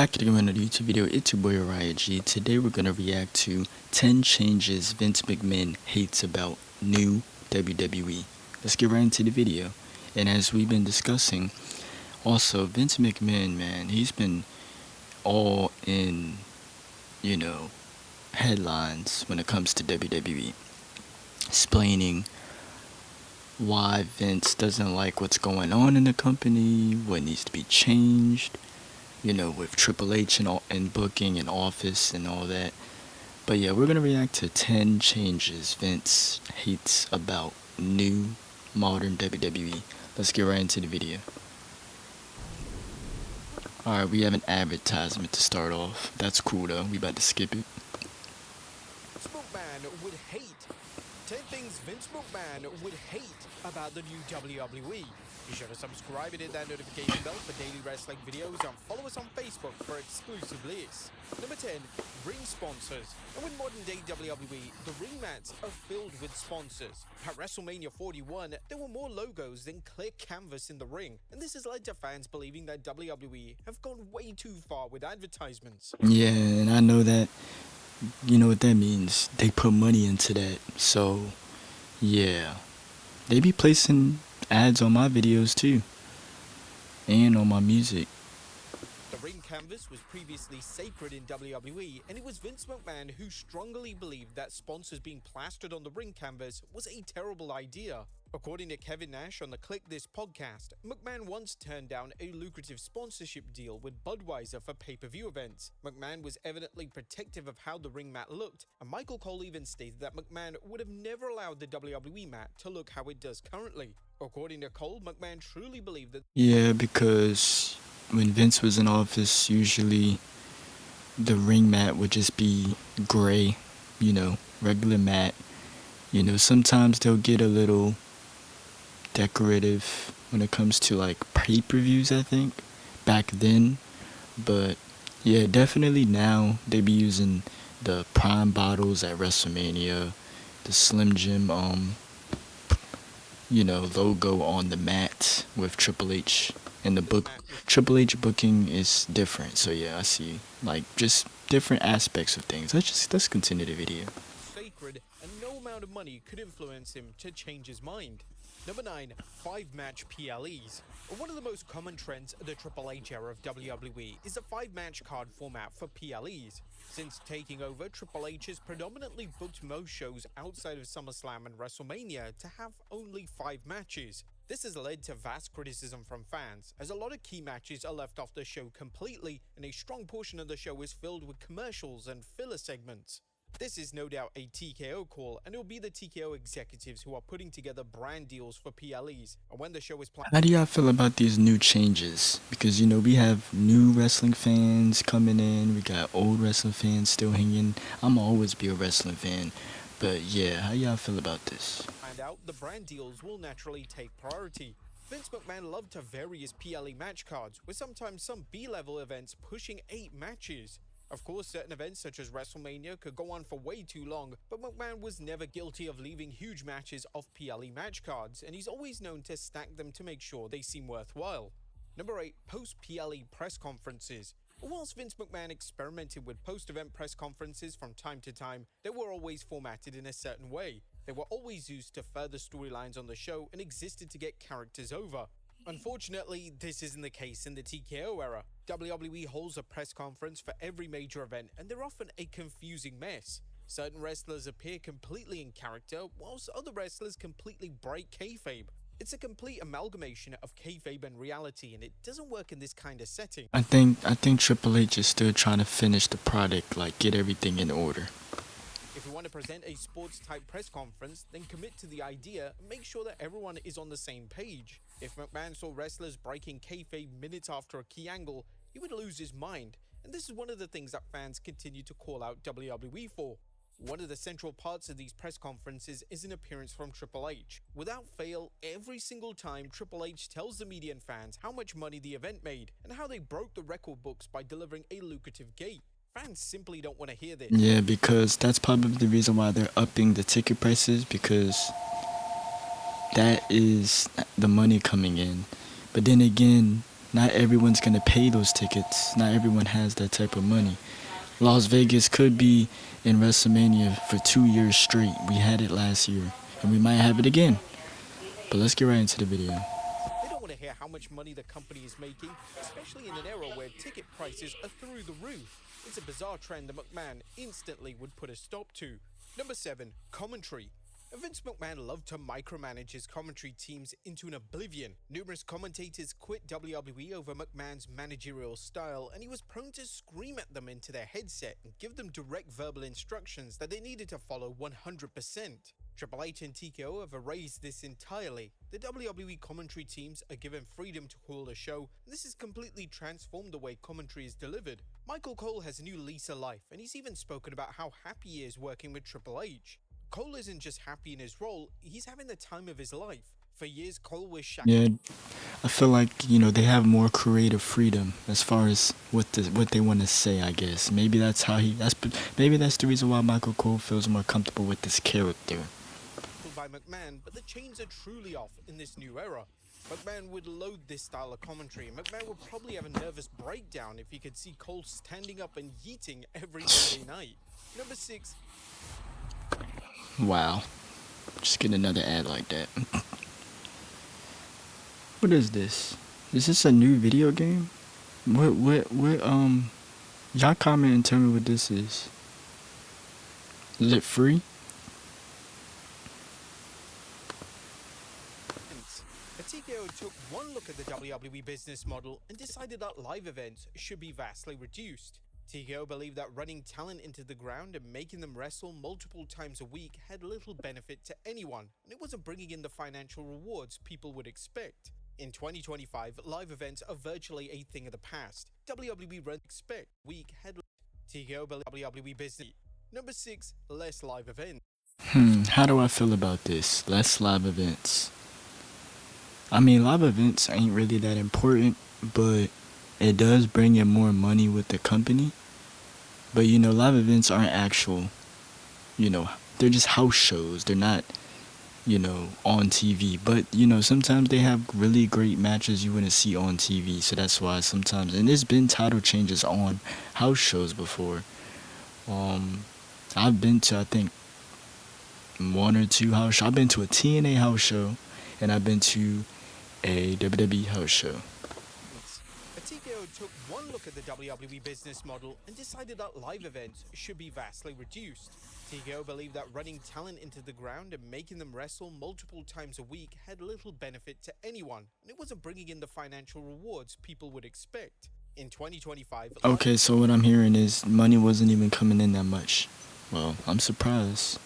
Back again on another YouTube video. It's your boy Riot G. Today we're gonna react to 10 changes Vince McMahon hates about new WWE. Let's get right into the video. And as we've been discussing, also Vince McMahon, man, he's been all in, headlines when it comes to WWE, explaining why Vince doesn't like what's going on in the company, what needs to be changed, with Triple H and booking and office and all that. But yeah, we're going to react to 10 changes Vince hates about new modern WWE. Let's get right into the video. Alright, we have an advertisement to start off. That's cool though, we about to skip it. McMahon would hate. 10 things Vince McMahon would hate about the new WWE. Be sure to subscribe and hit that notification bell for daily wrestling videos and follow us on Facebook for exclusive lists. Number 10, ring sponsors. And with modern day WWE, the ring mats are filled with sponsors. At WrestleMania 41, there were more logos than clear canvas in the ring, and this has led to fans believing that WWE have gone way too far with advertisements. Yeah, and I know that, you know what that means. They put money into that, so yeah. They be placing ads on my videos too, and on my music. The ring canvas was previously sacred in WWE, and it was Vince McMahon who strongly believed that sponsors being plastered on the ring canvas was a terrible idea. According to Kevin Nash on the Click This podcast, McMahon once turned down a lucrative sponsorship deal with Budweiser for pay-per-view events. McMahon was evidently protective of how the ring mat looked, and Michael Cole even stated that McMahon would have never allowed the WWE mat to look how it does currently. According to Cole, McMahon truly believed that— Yeah, because when Vince was in office, usually the ring mat would just be gray, regular mat. Sometimes they'll get a little decorative when it comes to like pay-per-views, I think, back then. But yeah, definitely now they be using the prime bottles at WrestleMania, the Slim Jim logo on the mat with Triple H, and the book Triple H booking is different. So yeah, I see like just different aspects of things. Let's continue the video. Sacred, and no amount of money could influence him to change his mind. Number 9, 5-match PLEs. One of the most common trends of the Triple H era of WWE is a 5-match card format for PLEs. Since taking over, Triple H has predominantly booked most shows outside of SummerSlam and WrestleMania to have only 5 matches. This has led to vast criticism from fans, as a lot of key matches are left off the show completely, and a strong portion of the show is filled with commercials and filler segments. This is no doubt a TKO call, and it will be the TKO executives who are putting together brand deals for PLEs. And when the show is planned— How do y'all feel about these new changes? Because we have new wrestling fans coming in, we got old wrestling fans still hanging. I'ma always be a wrestling fan, but yeah, how y'all feel about this? out, the brand deals will naturally take priority. Vince McMahon loved to vary his PLE match cards, with sometimes some B-level events pushing 8 matches. Of course, certain events such as WrestleMania could go on for way too long, but McMahon was never guilty of leaving huge matches off PLE match cards, and he's always known to stack them to make sure they seem worthwhile. Number 8. Post-PLE press conferences. Whilst Vince McMahon experimented with post-event press conferences from time to time, they were always formatted in a certain way. They were always used to further storylines on the show and existed to get characters over. Unfortunately, this isn't the case in the TKO era. WWE holds a press conference for every major event, and they're often a confusing mess. Certain wrestlers appear completely in character, whilst other wrestlers completely break kayfabe. It's a complete amalgamation of kayfabe and reality, and it doesn't work in this kind of setting. I think Triple H is still trying to finish the product, like get everything in order. If you want to present a sports-type press conference, then commit to the idea and make sure that everyone is on the same page. If McMahon saw wrestlers breaking kayfabe minutes after a key angle, he would lose his mind, and this is one of the things that fans continue to call out WWE for. One of the central parts of these press conferences is an appearance from Triple H. Without fail, every single time Triple H tells the media and fans how much money the event made and how they broke the record books by delivering a lucrative gate. Fans simply don't want to hear this. Yeah, because that's probably the reason why they're upping the ticket prices, because that is the money coming in. But then again, Not everyone's gonna pay those tickets. Not everyone has that type of money. Las Vegas could be in WrestleMania for 2 years straight. We had it last year, and we might have it again. But let's get right into the video. They don't want to hear how much money the company is making, especially in an era where ticket prices are through the roof. It's a bizarre trend that McMahon instantly would put a stop to. Number 7. Commentary. Vince McMahon loved to micromanage his commentary teams into an oblivion. Numerous commentators quit WWE over McMahon's managerial style, and he was prone to scream at them into their headset and give them direct verbal instructions that they needed to follow 100%. Triple H and TKO have erased this entirely. The WWE commentary teams are given freedom to call the show, and this has completely transformed the way commentary is delivered. Michael Cole has a new lease of life, and he's even spoken about how happy he is working with Triple H. Cole isn't just happy in his role, he's having the time of his life. For years, Cole was Yeah, I feel like, they have more creative freedom as far as what they want to say, I guess. Maybe that's maybe that's the reason why Michael Cole feels more comfortable with this character. By McMahon, but the chains are truly off in this new era. McMahon would loathe this style of commentary, and McMahon would probably have a nervous breakdown if he could see Cole standing up and yeeting every Monday night. Number 6. Wow. Just get another ad like that. What is this? Is this a new video game? Y'all comment and tell me what this is. Is it free? TKO took one look at the WWE business model and decided that live events should be vastly reduced. TKO believed that running talent into the ground and making them wrestle multiple times a week had little benefit to anyone, and it wasn't bringing in the financial rewards people would expect. In 2025, live events are virtually a thing of the past. WWE runs expect week had TKO believed WWE business. Number 6, less live events. How do I feel about this? Less live events. I mean, live events ain't really that important, but it does bring in more money with the company. But, live events aren't actual, they're just house shows. They're not, on TV. But, sometimes they have really great matches you wouldn't see on TV. So that's why sometimes, and there's been title changes on house shows before. I've been to, I think, 1 or 2 house shows. I've been to a TNA house show, and I've been to a WWE house show. TKO took one look at the WWE business model and decided that live events should be vastly reduced. TKO believed that running talent into the ground and making them wrestle multiple times a week had little benefit to anyone, and it wasn't bringing in the financial rewards people would expect. In 2025... Okay, so what I'm hearing is money wasn't even coming in that much. Well, I'm surprised.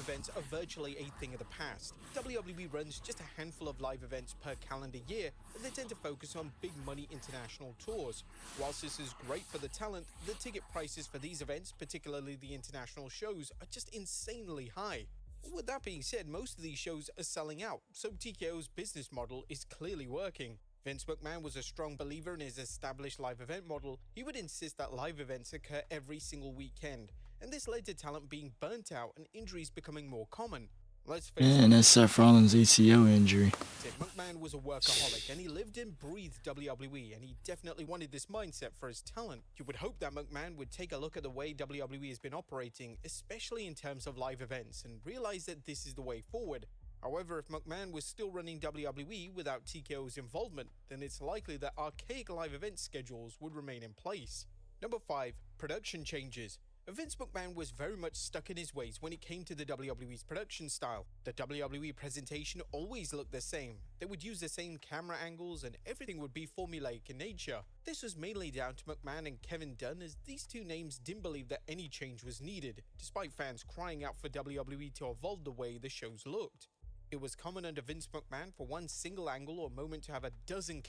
Events are virtually a thing of the past. WWE runs just a handful of live events per calendar year, and they tend to focus on big money international tours. Whilst this is great for the talent, the ticket prices for these events, particularly the international shows, are just insanely high. With that being said, most of these shows are selling out, so TKO's business model is clearly working. Vince McMahon was a strong believer in his established live event model. He would insist that live events occur every single weekend, and this led to talent being burnt out and injuries becoming more common. Let's face it. And that's Seth Rollins' ACL injury. McMahon was a workaholic, and he lived and breathed WWE, and he definitely wanted this mindset for his talent. You would hope that McMahon would take a look at the way WWE has been operating, especially in terms of live events, and realize that this is the way forward. However, if McMahon was still running WWE without TKO's involvement, then it's likely that archaic live event schedules would remain in place. Number 5. Production changes. Vince McMahon was very much stuck in his ways when it came to the WWE's production style. The WWE presentation always looked the same. They would use the same camera angles and everything would be formulaic in nature. This was mainly down to McMahon and Kevin Dunn, as these two names didn't believe that any change was needed, despite fans crying out for WWE to evolve the way the shows looked. It was common under Vince McMahon for one single angle or moment to have a dozen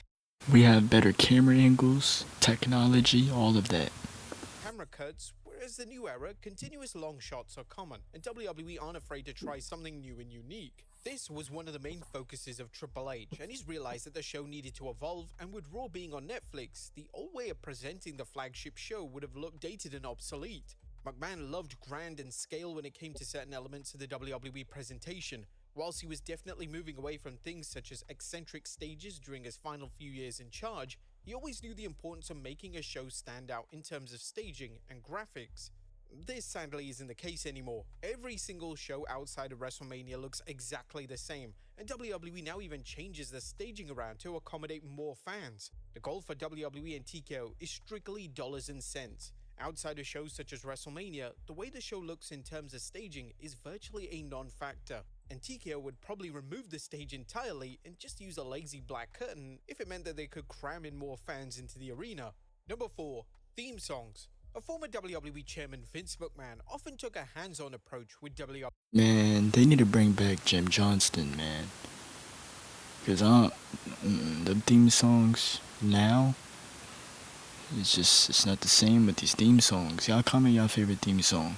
We have better camera angles, technology, all of that. Camera cuts, whereas the new era, continuous long shots are common, and WWE aren't afraid to try something new and unique. This was one of the main focuses of Triple H, and he's realized that the show needed to evolve, and with Raw being on Netflix, the old way of presenting the flagship show would have looked dated and obsolete. McMahon loved grand and scale when it came to certain elements of the WWE presentation. Whilst he was definitely moving away from things such as eccentric stages during his final few years in charge, he always knew the importance of making a show stand out in terms of staging and graphics. This sadly isn't the case anymore. Every single show outside of WrestleMania looks exactly the same, and WWE now even changes the staging around to accommodate more fans. The goal for WWE and TKO is strictly dollars and cents. Outside of shows such as WrestleMania, the way the show looks in terms of staging is virtually a non-factor, and TKO would probably remove the stage entirely and just use a lazy black curtain if it meant that they could cram in more fans into the arena. Number 4. Theme songs. A former WWE chairman, Vince McMahon, often took a hands-on approach with WWE. Man, they need to bring back Jim Johnston, man. Because the theme songs now, it's not the same with these theme songs. Y'all comment your favorite theme song.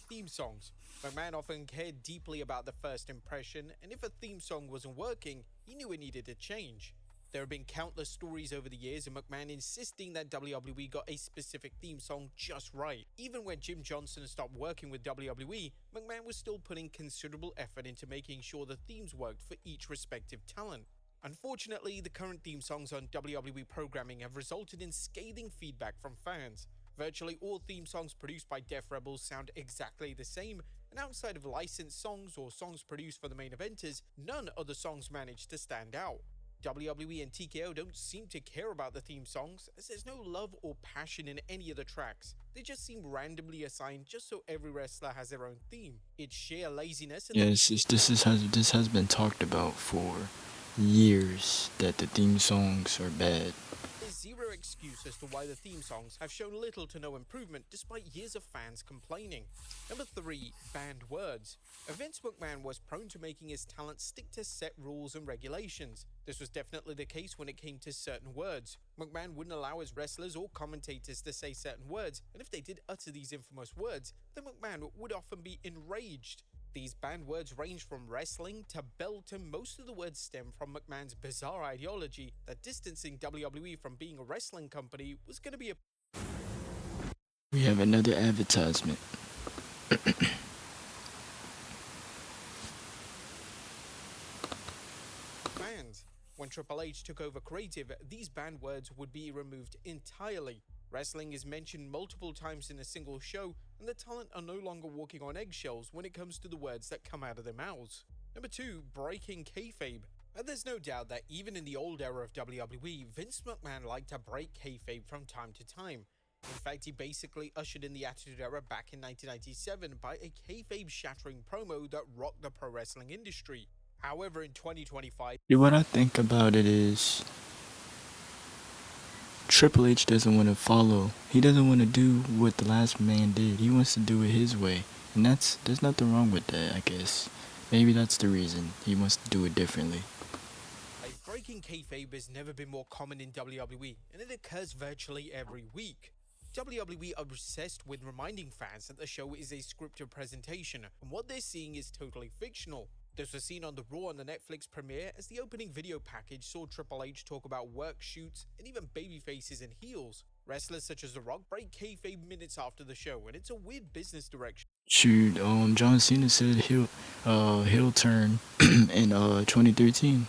Theme songs. McMahon often cared deeply about the first impression, and if a theme song wasn't working, he knew it needed to change. There have been countless stories over the years of McMahon insisting that WWE got a specific theme song just right. Even when Jim Johnston stopped working with WWE, McMahon was still putting considerable effort into making sure the themes worked for each respective talent. Unfortunately, the current theme songs on WWE programming have resulted in scathing feedback from fans. Virtually all theme songs produced by Def Rebels sound exactly the same, and outside of licensed songs or songs produced for the main eventers, none of the songs manage to stand out. WWE and TKO don't seem to care about the theme songs, as there's no love or passion in any of the tracks. They just seem randomly assigned just so every wrestler has their own theme. It's sheer laziness and Yes, this has been talked about for years that the theme songs are bad. there's zero excuse as to why the theme songs have shown little to no improvement despite years of fans complaining. Number 3. Banned words. Vince McMahon was prone to making his talent stick to set rules and regulations. This was definitely the case when it came to certain words. McMahon wouldn't allow his wrestlers or commentators to say certain words, and if they did utter these infamous words, then McMahon would often be enraged. These banned words range from wrestling to belt, and most of the words stem from McMahon's bizarre ideology that distancing WWE from being a wrestling company was going to be a We have another advertisement. fans. When Triple H took over creative, these banned words would be removed entirely. Wrestling is mentioned multiple times in a single show, and the talent are no longer walking on eggshells when it comes to the words that come out of their mouths. Number 2. Breaking kayfabe. There's no doubt that even in the old era of WWE, Vince McMahon liked to break kayfabe from time to time. In fact, he basically ushered in the Attitude Era back in 1997 by a kayfabe-shattering promo that rocked the pro wrestling industry. However, in 2025, What I think about it is Triple H doesn't want to follow. He doesn't want to do what the last man did. He wants to do it his way. And there's nothing wrong with that, I guess. Maybe that's the reason. He wants to do it differently. breaking kayfabe has never been more common in WWE, and it occurs virtually every week. WWE are obsessed with reminding fans that the show is a scripted presentation, and what they're seeing is totally fictional. This was seen on the Raw and the Netflix premiere, as the opening video package saw Triple H talk about work shoots and even baby faces and heels. Wrestlers such as The Rock break kayfabe minutes after the show, and it's a weird business direction. Shoot, John Cena said he'll turn in 2013.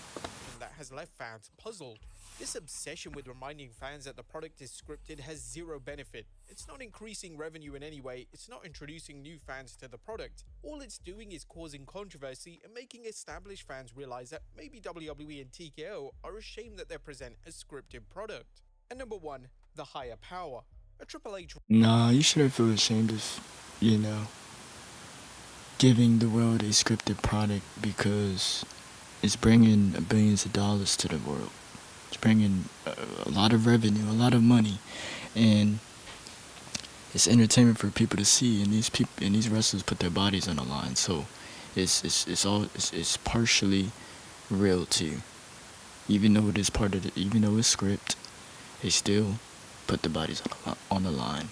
That has left fans puzzled. This obsession with reminding fans that the product is scripted has zero benefit. It's not increasing revenue in any way, it's not introducing new fans to the product. All it's doing is causing controversy and making established fans realize that maybe WWE and TKO are ashamed that they present a scripted product. And number 1, the higher power. A Triple H... Nah, you shouldn't feel ashamed of, giving the world a scripted product, because it's bringing billions of dollars to the world. It's bringing a lot of revenue, a lot of money, and it's entertainment for people to see. And these wrestlers put their bodies on the line, so it's partially real too. Even though it's script, they still put the bodies on the line.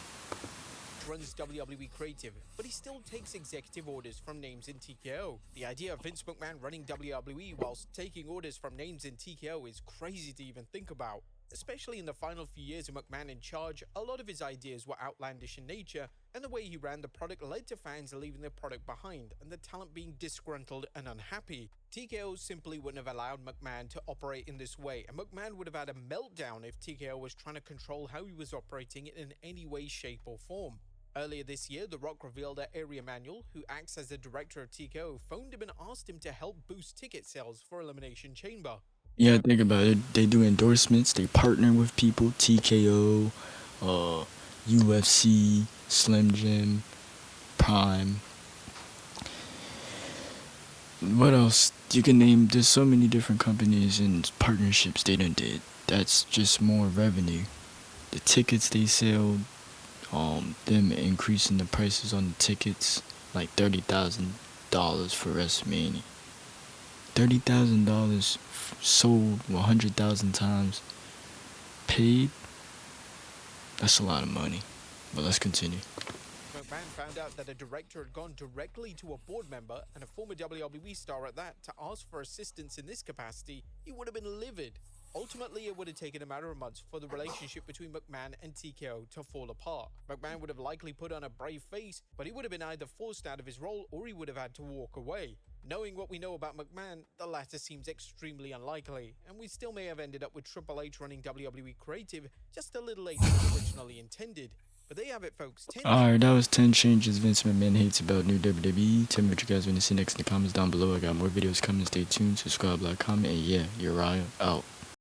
runs WWE creative, but he still takes executive orders from names in TKO. The idea of Vince McMahon running WWE whilst taking orders from names in TKO is crazy to even think about. Especially in the final few years of McMahon in charge, a lot of his ideas were outlandish in nature, and the way he ran the product led to fans leaving their product behind and the talent being disgruntled and unhappy. TKO simply wouldn't have allowed McMahon to operate in this way, and McMahon would have had a meltdown if TKO was trying to control how he was operating in any way, shape, or form. Earlier this year, The Rock revealed that Ari Emanuel, who acts as the director of TKO, phoned him and asked him to help boost ticket sales for Elimination Chamber. Yeah, think about it. They do endorsements. They partner with people. TKO, UFC, Slim Jim, Prime. What else? You can name. There's so many different companies and partnerships they done did. That's just more revenue. The tickets they sell, them increasing the prices on the tickets, like $30,000 for WrestleMania. $30,000 sold 100,000 times, paid. That's a lot of money. But let's continue. McMahon found out that a director had gone directly to a board member, and a former WWE star at that, to ask for assistance in this capacity. He would have been livid. Ultimately, it would have taken a matter of months for the relationship between McMahon and TKO to fall apart. McMahon would have likely put on a brave face, but he would have been either forced out of his role or he would have had to walk away. Knowing what we know about McMahon, the latter seems extremely unlikely, and we still may have ended up with Triple H running WWE creative just a little later than originally intended. But there you have it, folks. Alright, that was 10 changes Vince McMahon hates about new WWE. Tell me what you guys want to see next in the comments down below. I got more videos coming. Stay tuned, subscribe, like, comment, and yeah, Uriah out.